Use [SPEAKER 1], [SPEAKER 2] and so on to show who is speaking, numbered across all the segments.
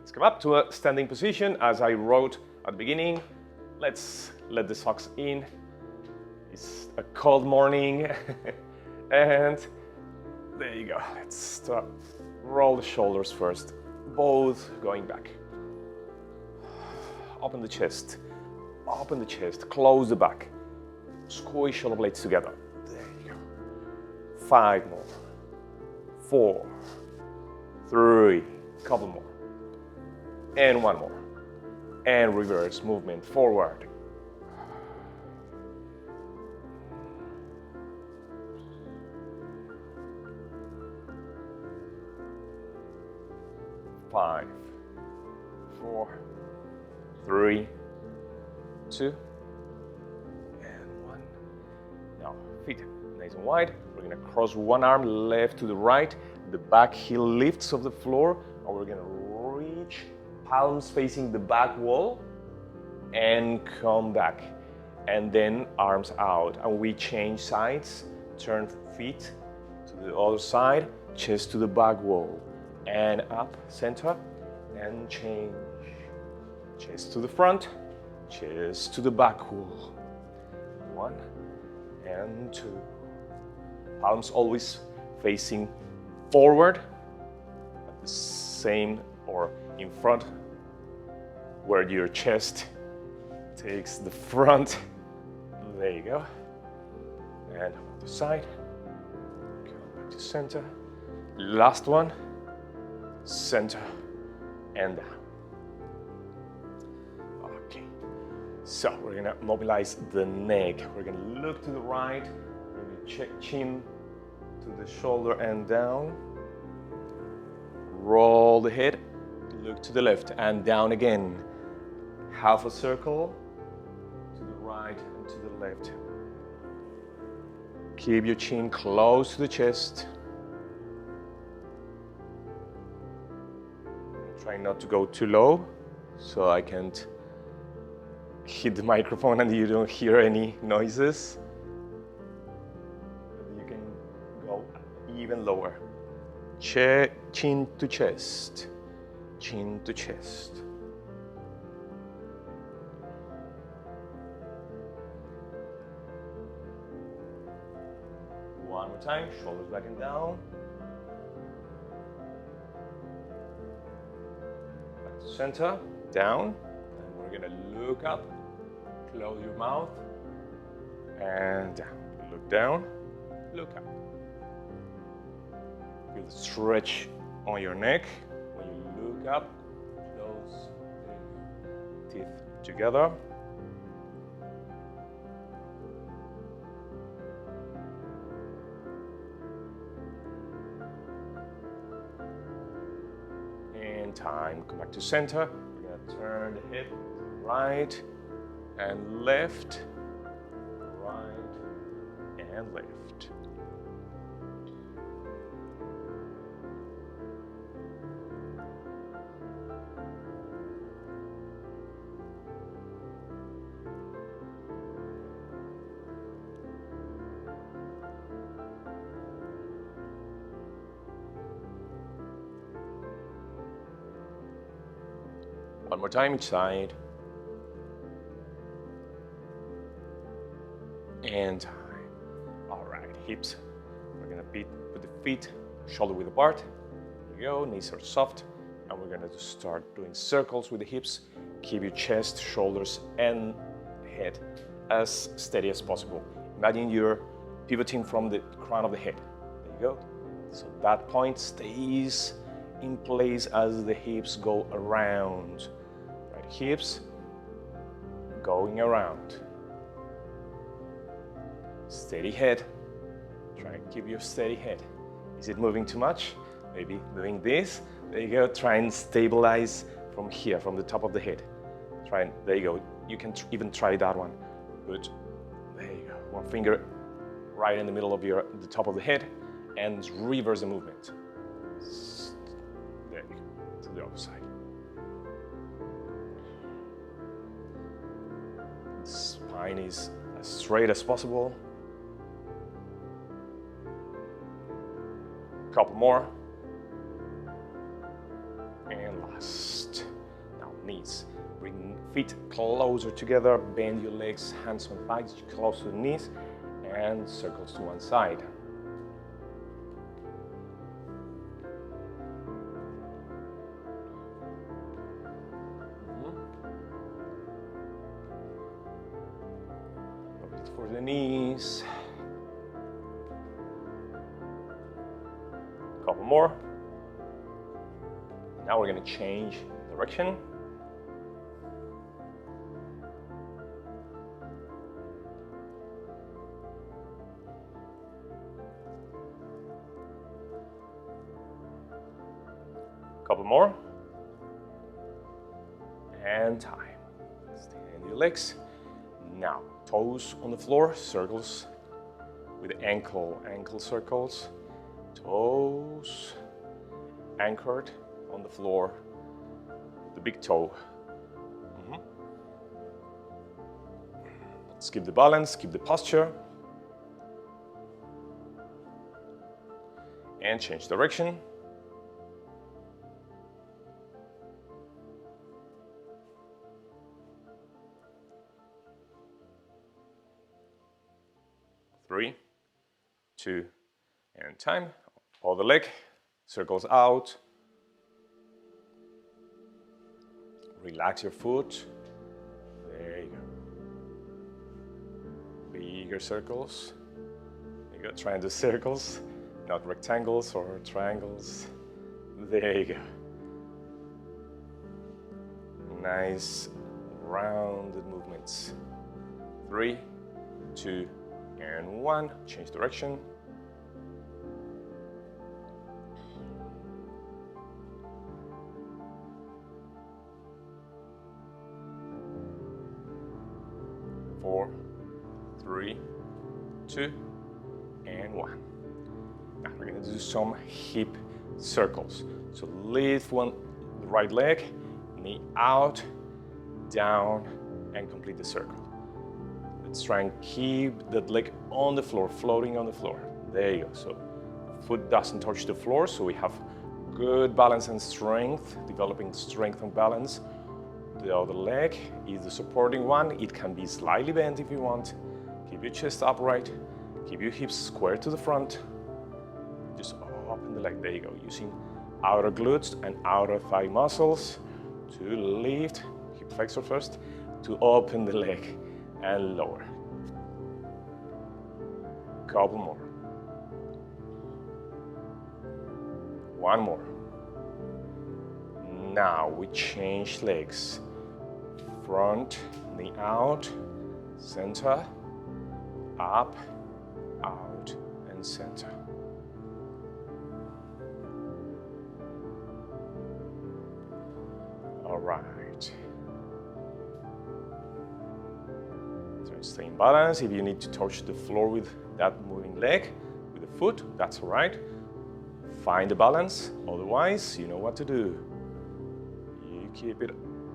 [SPEAKER 1] Let's come up to a standing position as I wrote at the beginning. Let's let the socks in. It's a cold morning. And there you go. Let's start. Roll the shoulders first, both going back. Open the chest, close the back. Squeeze shoulder blades together. There you go. 5 more. 4, 3, couple more. And 1 more. And reverse movement forward. Five, 4, 3, 2, and 1. Now, feet nice and wide. We're gonna cross one arm left to the right. The back heel lifts off the floor, and we're gonna reach palms facing the back wall and come back. And then arms out. And we change sides. Turn feet to the other side, chest to the back wall. And up, center, and change. Chest to the front, chest to the back wall. 1 and 2. Palms always facing forward, at the same or in front, where your chest takes the front. There you go. And on the side, come back to center. Last one. Center and down. Okay, so we're gonna mobilize the neck. We're gonna look to the right, we're gonna check chin to the shoulder and down. Roll the head, look to the left and down again. Half a circle to the right and to the left. Keep your chin close to the chest. Try not to go too low, so I can't hit the microphone and you don't hear any noises. You can go even lower. Chin to chest, chin to chest. One more time, shoulders back and down. Center, down, and we're gonna look up, close your mouth, and down. Look down, look up. Feel the stretch on your neck. When you look up, close the teeth together. Time, come back to center. We're gonna turn the hip right and left, right and left. One more time each side. And time. All right, hips. We're gonna put the feet shoulder width apart. There we go, knees are soft. And we're gonna just start doing circles with the hips. Keep your chest, shoulders, and head as steady as possible. Imagine you're pivoting from the crown of the head. There you go. So that point stays in place as the hips go around. Right, hips going around. Steady head. Try and keep your steady head. Is it moving too much? Maybe doing this. There you go. Try and stabilize from here, from the top of the head. Try and, there you go. You can even try that one. But there you go. One finger right in the middle of the top of the head and reverse the movement. There you go. To the other side. Spine is as straight as possible. Couple more. And last. knees. Bring feet closer together, bend your legs, hands on thighs, close to the knees, and circles to one side. A bit for the knees. A couple more. Now we're going to change direction. Couple more. And time. Stand your legs. Now, toes on the floor, circles with ankle circles. Toes anchored on the floor, the big toe. Let's keep the balance, keep the posture. And change direction. Three, two, and time. Other leg, circles out. Relax your foot. There you go. Bigger circles. You go. Try and do circles, not rectangles or triangles. There you go. Nice rounded movements. 3, 2, and 1. Change direction. Four, 3, 2, and 1. Now we're going to do some hip circles. So lift the right leg, knee out, down, and complete the circle. Let's try and keep that leg on the floor, floating on the floor. There you go. So foot doesn't touch the floor, so we have good balance and strength, developing strength and balance. The other leg is the supporting one. It can be slightly bent if you want. Keep your chest upright. Keep your hips square to the front. Just open the leg. There you go. Using outer glutes and outer thigh muscles to lift, hip flexor first, to open the leg and lower. Couple more. One more. Now we change legs. Front, knee out, center, up, out, and center. All right. So stay in balance. If you need to touch the floor with that moving leg, with the foot, that's all right. Find the balance. Otherwise, you know what to do. You keep it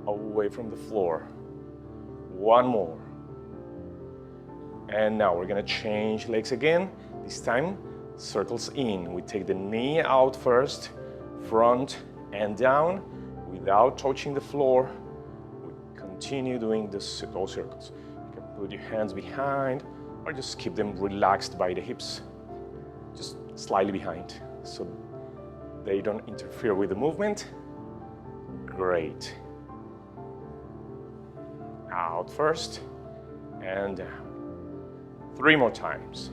[SPEAKER 1] away from the floor. One more. And now we're gonna change legs again. This time, circles in. We take the knee out first, front and down, without touching the floor. We continue doing those circles. You can put your hands behind or just keep them relaxed by the hips, just slightly behind, so they don't interfere with the movement. Great. Out first and down. 3 more times.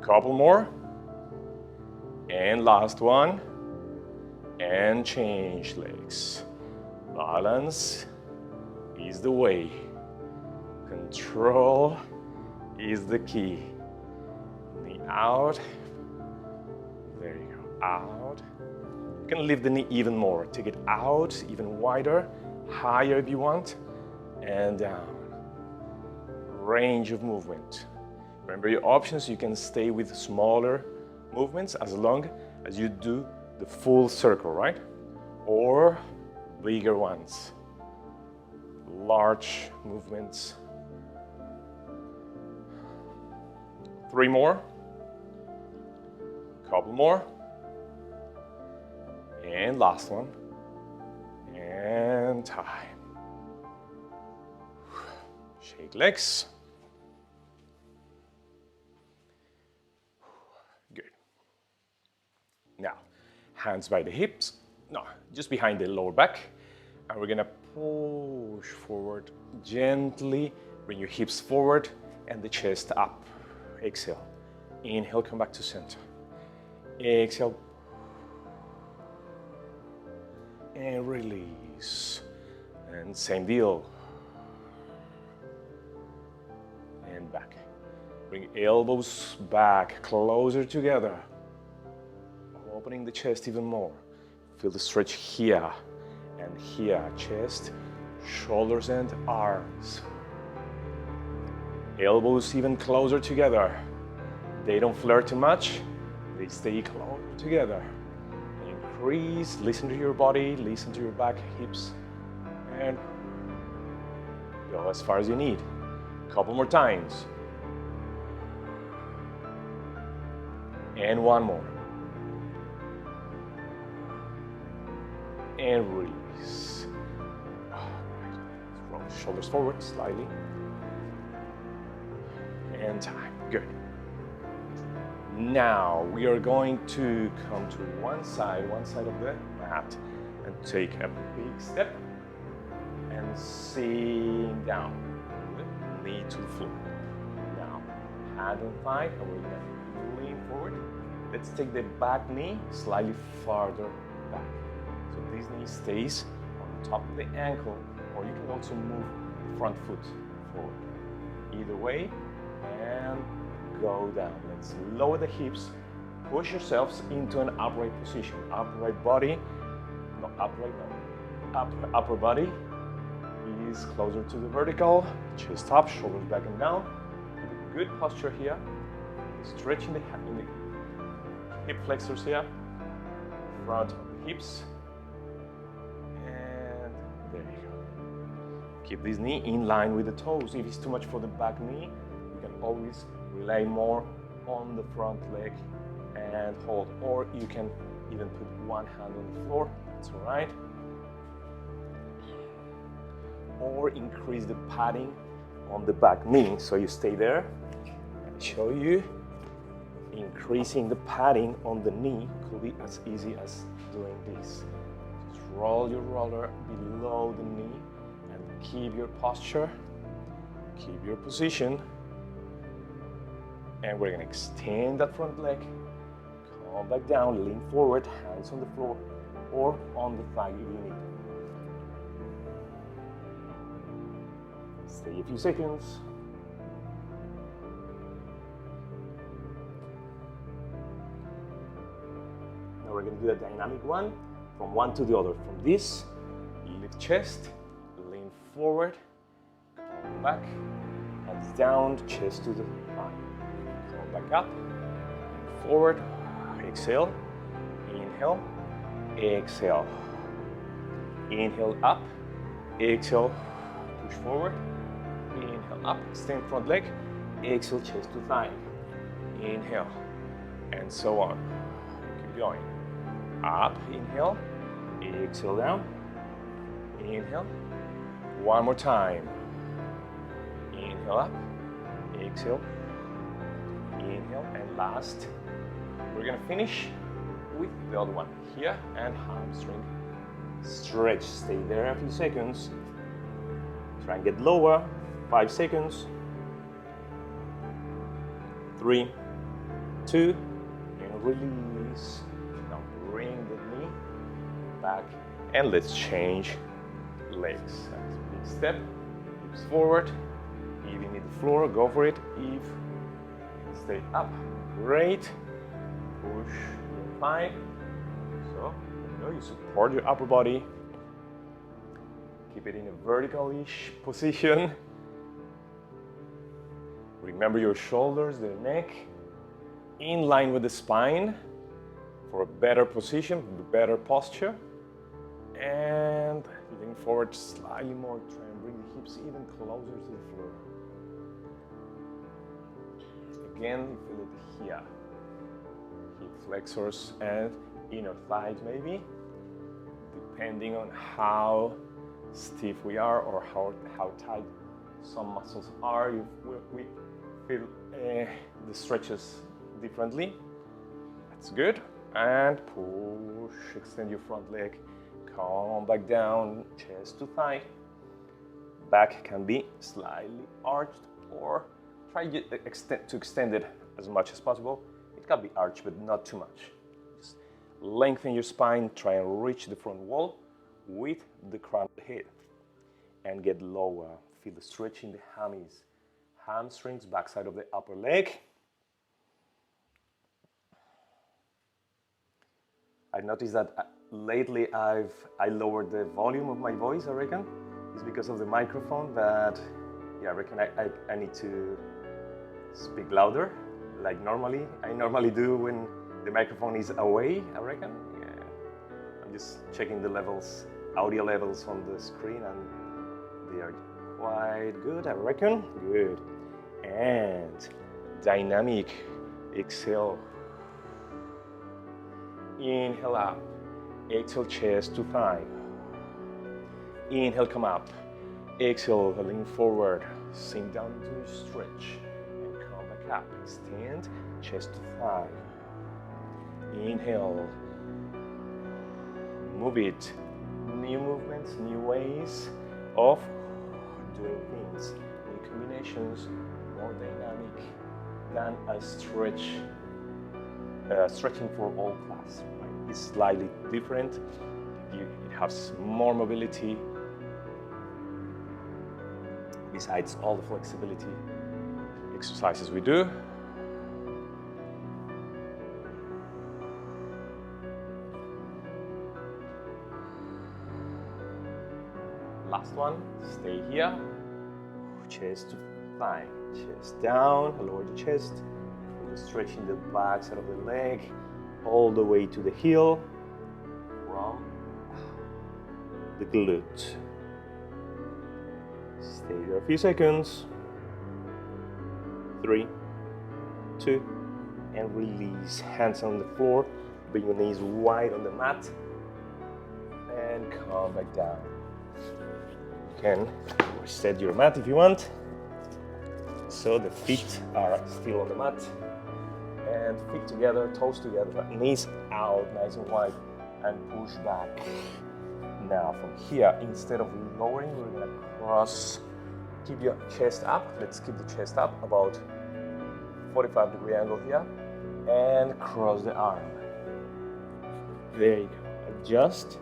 [SPEAKER 1] Couple more. And last one. And change legs. Balance is the way. Control is the key. Knee out. There you go. Out. You can lift the knee even more. Take it out even wider. Higher if you want, and down. Range of movement. Remember your options, you can stay with smaller movements as long as you do the full circle, right? Or bigger ones. Large movements. 3 more. Couple more. And last one. and time. Shake legs. Good. Now, hands by the hips. No, just behind the lower back. And we're gonna push forward gently. Bring your hips forward and the chest up. Exhale. Inhale, come back to center. Exhale. And release. And same deal. And back. Bring elbows back, closer together. Opening the chest even more. Feel the stretch here and here. Chest, shoulders and arms. Elbows even closer together. They don't flare too much. They stay closer together. Increase, listen to your body, listen to your back, hips, and go as far as you need. Couple more times. And one more. And release. All right. Roll the shoulders forward slightly. And time. Good. Now we are going to come to one side of the mat, and take a big step and sink down. Knee to the floor. Now, hand on thigh, and we're gonna lean forward. Let's take the back knee slightly farther back. So this knee stays on top of the ankle, or you can also move the front foot forward. Either way, and go down. Let's lower the hips. Push yourselves into an upright position. Upright body, no, upright, no. Upper body is closer to the vertical. Chest up, shoulders back and down. Good posture here. Stretching the hip flexors here. Front of the hips. And there you go. Keep this knee in line with the toes. If it's too much for the back knee, you can always rely more on the front leg and hold. Or you can even put one hand on the floor. That's all right. Or increase the padding on the back knee. So you stay there. I'll show you. Increasing the padding on the knee could be as easy as doing this. Just roll your roller below the knee and keep your posture, keep your position. And we're gonna extend that front leg, come back down, lean forward, hands on the floor or on the thigh if you need. Stay a few seconds. Now we're going to do a dynamic one, from one to the other. From this, lift chest, lean forward, come back, hands down, chest to the thigh. Come back up, forward, exhale, inhale, exhale. Inhale up, exhale, push forward. Inhale up, extend front leg, exhale, chest to thigh. Inhale, and so on. Keep going. Up, inhale, exhale down. Inhale. One more time. Inhale up, exhale. Inhale, and last. We're gonna finish with the other one here and hamstring stretch. Stay there a few seconds. Try and get lower. 5 seconds. 3, 2, and release. Now bring the knee back and let's change legs. That's a big step. Hips forward. If you need the floor, go for it. If stay up, great. Push your thigh. So you support your upper body. Keep it in a vertical-ish position. Remember your shoulders, the neck, in line with the spine for a better position, better posture. And lean forward slightly more. Try and bring the hips even closer to the floor. Again, you feel it here. Hip flexors and inner thighs maybe, depending on how stiff we are or how tight some muscles are. We feel the stretches differently. That's good. And push, extend your front leg, come back down, chest to thigh. Back can be slightly arched, or try to extend it as much as possible. It can be arched, but not too much. Just lengthen your spine, try and reach the front wall with the crown of the head. And get lower. Feel the stretch in the hammies, hamstrings, backside of the upper leg. I've noticed that lately I lowered the volume of my voice, I reckon. It's because of the microphone, but yeah, I reckon I need to speak louder, like I normally do when the microphone is away, I reckon. Yeah. I'm just checking the levels, audio levels on the screen, and they are quite good, I reckon. Good. And dynamic exhale. Inhale up, exhale chest to thigh. Inhale, come up. Exhale, lean forward, sink down into a stretch, and come back up. Extend, chest to thigh. Inhale. MuVit. New movements, new ways of doing things. New combinations, more dynamic than a stretching for all class. Right? It's slightly different. It has more mobility. Besides all the flexibility exercises we do. Last one, stay here. Chest to thigh, chest down, lower the chest. Stretching the back side of the leg all the way to the heel from the glute. Stay there a few seconds. 3, 2, and release. Hands on the floor. Bring your knees wide on the mat. And come back down. You can reset your mat if you want. So the feet are still on the mat. And feet together, toes together, knees out, nice and wide, and push back. Now from here, instead of lowering, we're gonna cross. Keep your chest up. Let's keep the chest up, about 45-degree angle here, and cross the arm. There you go. Adjust,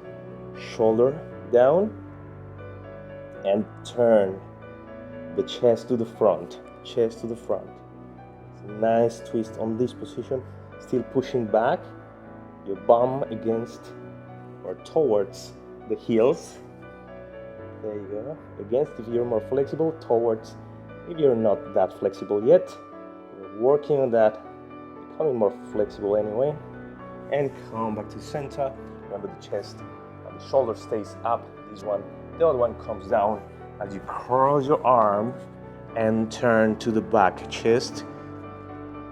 [SPEAKER 1] shoulder down, and turn the chest to the front. Chest to the front. Nice twist on this position, still pushing back your bum against or towards the heels. There you go. Against, if you're more flexible, towards, if you're not that flexible yet, you're working on that, becoming more flexible anyway. And come back to center. Remember the chest, the shoulder stays up, this one, the other one comes down as you cross your arm and turn to the back, chest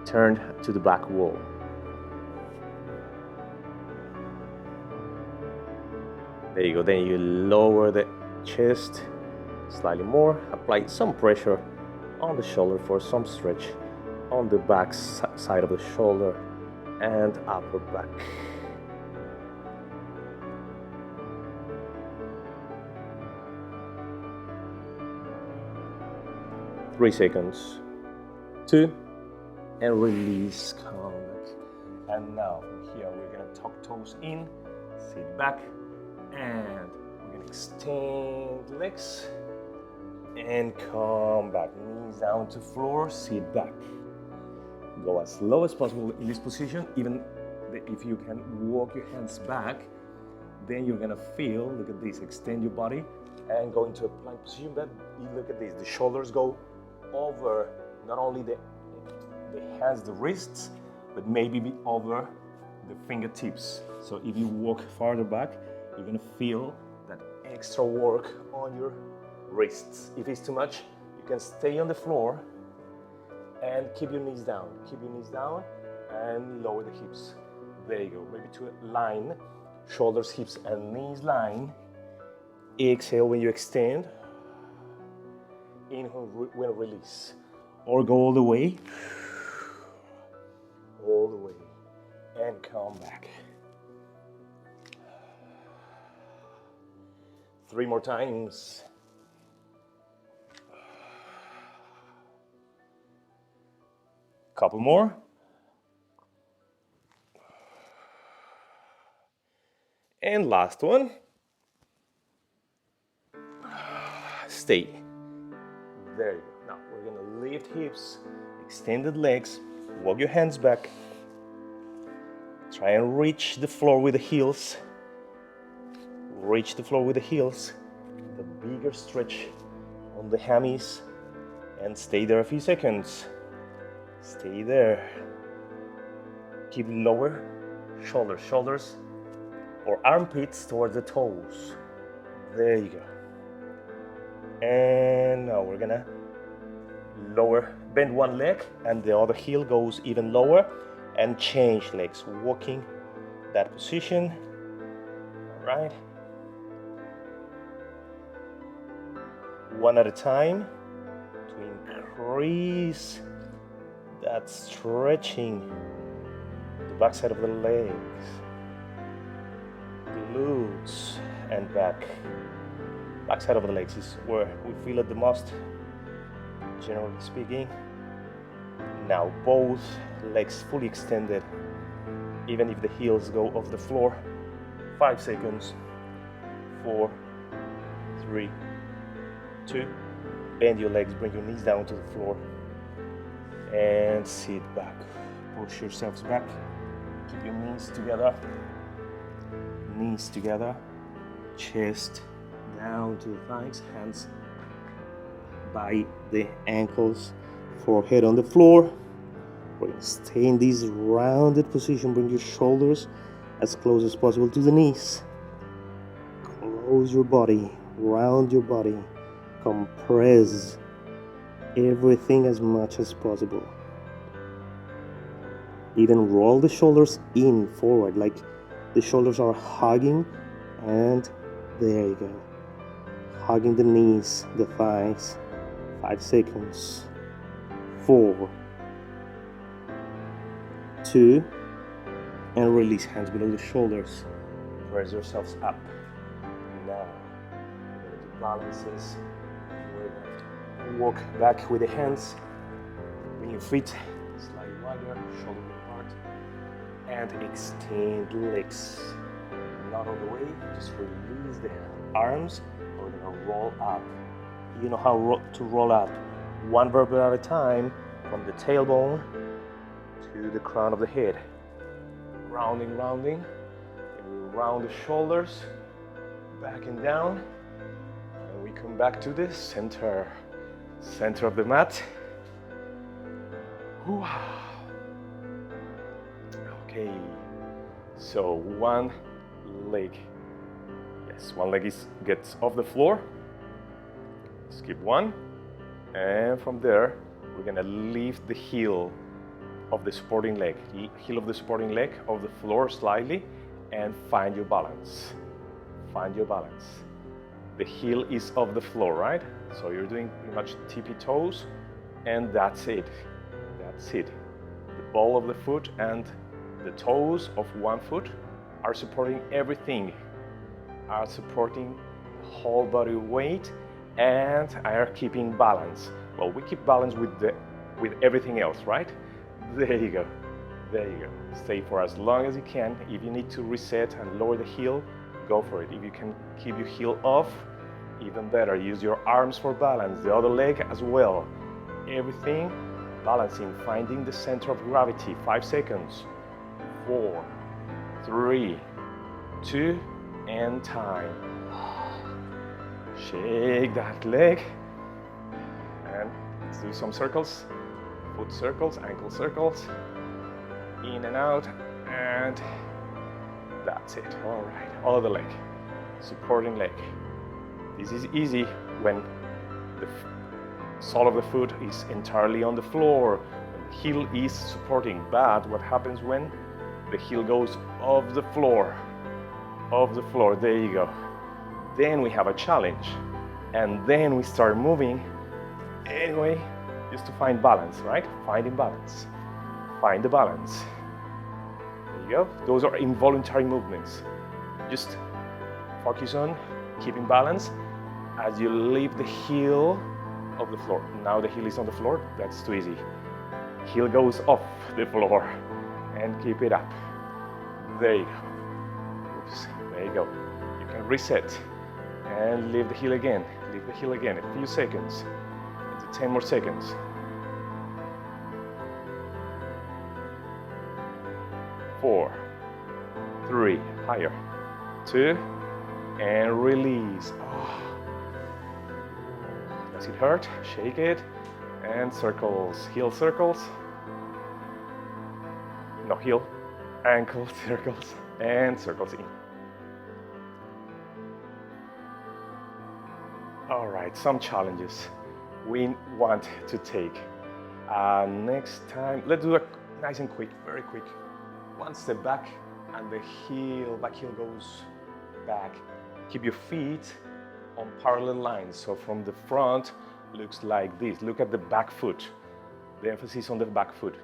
[SPEAKER 1] turned to the back wall. There you go. Then you lower the chest slightly more, apply some pressure on the shoulder for some stretch on the back side of the shoulder and upper back. Three seconds. 2, and release, come back. And now from here we're gonna tuck toes in, sit back, and we're gonna extend legs and come back. Knees down to floor, sit back. Go as low as possible in this position. Even if you can walk your hands back, then you're gonna feel, look at this, extend your body and go into a plank position. But look at this, the shoulders go over not only the hands, the wrists, but maybe be over the fingertips. So if you walk farther back, you're gonna feel that extra work on your wrists. If it's too much, you can stay on the floor and keep your knees down. Keep your knees down and lower the hips. There you go. Maybe to a line, shoulders, hips, and knees line. Exhale when you extend. Inhale when release. Or go all the way. All the way. And come back. 3 more times. Couple more. And last one. Stay. There you go. Now we're gonna lift hips, extended legs, walk your hands back. Try and reach the floor with the heels. Reach the floor with the heels. The bigger stretch on the hammies. And stay there a few seconds. Stay there. Keep lower. Shoulders or armpits towards the toes. There you go. And now we're gonna lower, bend one leg and the other heel goes even lower and change legs, walking that position. All right. One at a time to increase that stretching the backside of the legs, glutes and back. Backside of the legs is where we feel it the most, generally speaking. Now both legs fully extended, even if the heels go off the floor. 5 seconds. 4, 3, 2. Bend your legs, bring your knees down to the floor. And sit back. Push yourselves back. Keep your knees together. Knees together. Chest down to the thighs, hands by the ankles, forehead on the floor. We're going to stay in this rounded position. Bring your shoulders as close as possible to the knees. Close your body, round your body, compress everything as much as possible. Even roll the shoulders in forward, like the shoulders are hugging, and there you go. Hugging the knees, the thighs. 5 seconds. 4, 2, and release hands below the shoulders. Press yourselves up. Now, we're going to do balances. We're going to walk back with the hands. Bring your feet slightly wider, shoulder apart, and extend legs. Not all the way, just release the arms. We're gonna roll up. You know how to roll up. One vertebra at a time, from the tailbone to the crown of the head. Rounding. And we round the shoulders, back and down. And we come back to the center of the mat. Okay, so one leg gets off the floor. Skip one, and from there we're gonna lift the heel of the supporting leg, off the floor slightly, and find your balance. The heel is off the floor, right? So you're doing pretty much tippy toes, and that's it. The ball of the foot and the toes of one foot are supporting everything, are supporting whole body weight, and are keeping balance. Well, we keep balance with everything else, right? There you go. Stay for as long as you can. If you need to reset and lower the heel, go for it. If you can keep your heel off, even better. Use your arms for balance, the other leg as well. Everything balancing, finding the center of gravity. 5 seconds. 4, 3, 2, and time. Shake that leg. And let's do some circles. Foot circles, ankle circles. In and out, and that's it. All right, other leg, supporting leg. This is easy when the sole of the foot is entirely on the floor, when the heel is supporting. But what happens when the heel goes off the floor? There you go. then we have a challenge, and then we start moving anyway, just to find balance, right? Finding balance. Find the balance. There you go. Those are involuntary movements. Just focus on keeping balance as you leave the heel of the floor. Now the heel is on the floor, that's too easy. Heel goes off the floor and keep it up. There you go. Oops, there you go. You can reset and leave the heel again. Leave the heel again. A few seconds. Into 10 more seconds. 4, 3, higher. 2, and release. Oh. Does it hurt? Shake it. And circles. Heel circles. No, heel. Ankle circles. And circles in. All right, some challenges we want to take. Next time, let's do a nice and quick, very quick. One step back, and the back heel goes back. Keep your feet on parallel lines. So from the front, looks like this. Look at the back foot. The emphasis on the back foot.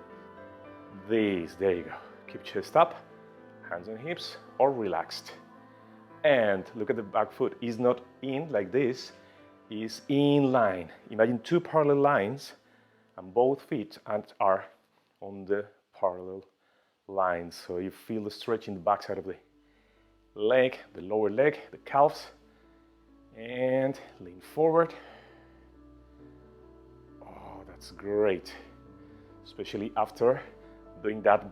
[SPEAKER 1] This, there you go. Keep chest up, hands on hips, or relaxed. And look at the back foot. Is not in like this, is in line. Imagine two parallel lines, and both feet are on the parallel lines. So you feel the stretch in the back side of the leg, the lower leg, the calves, and lean forward. Oh, that's great, especially after doing that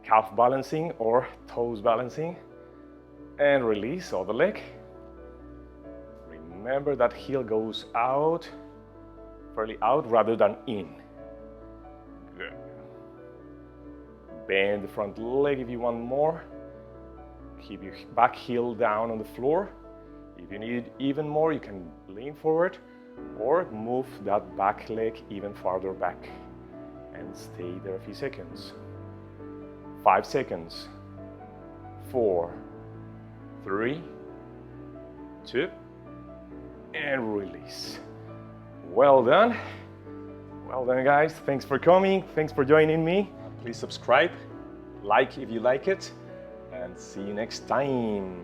[SPEAKER 1] calf balancing or toes balancing. And release other leg. Remember that heel goes out, fairly out rather than in. Good. Bend the front leg if you want more. Keep your back heel down on the floor. If you need even more, you can lean forward or move that back leg even farther back and stay there a few seconds. 5 seconds. 4, 3, 2, and release. Well done. Well done, guys. Thanks for coming. Thanks for joining me. Please subscribe, like if you like it, and see you next time.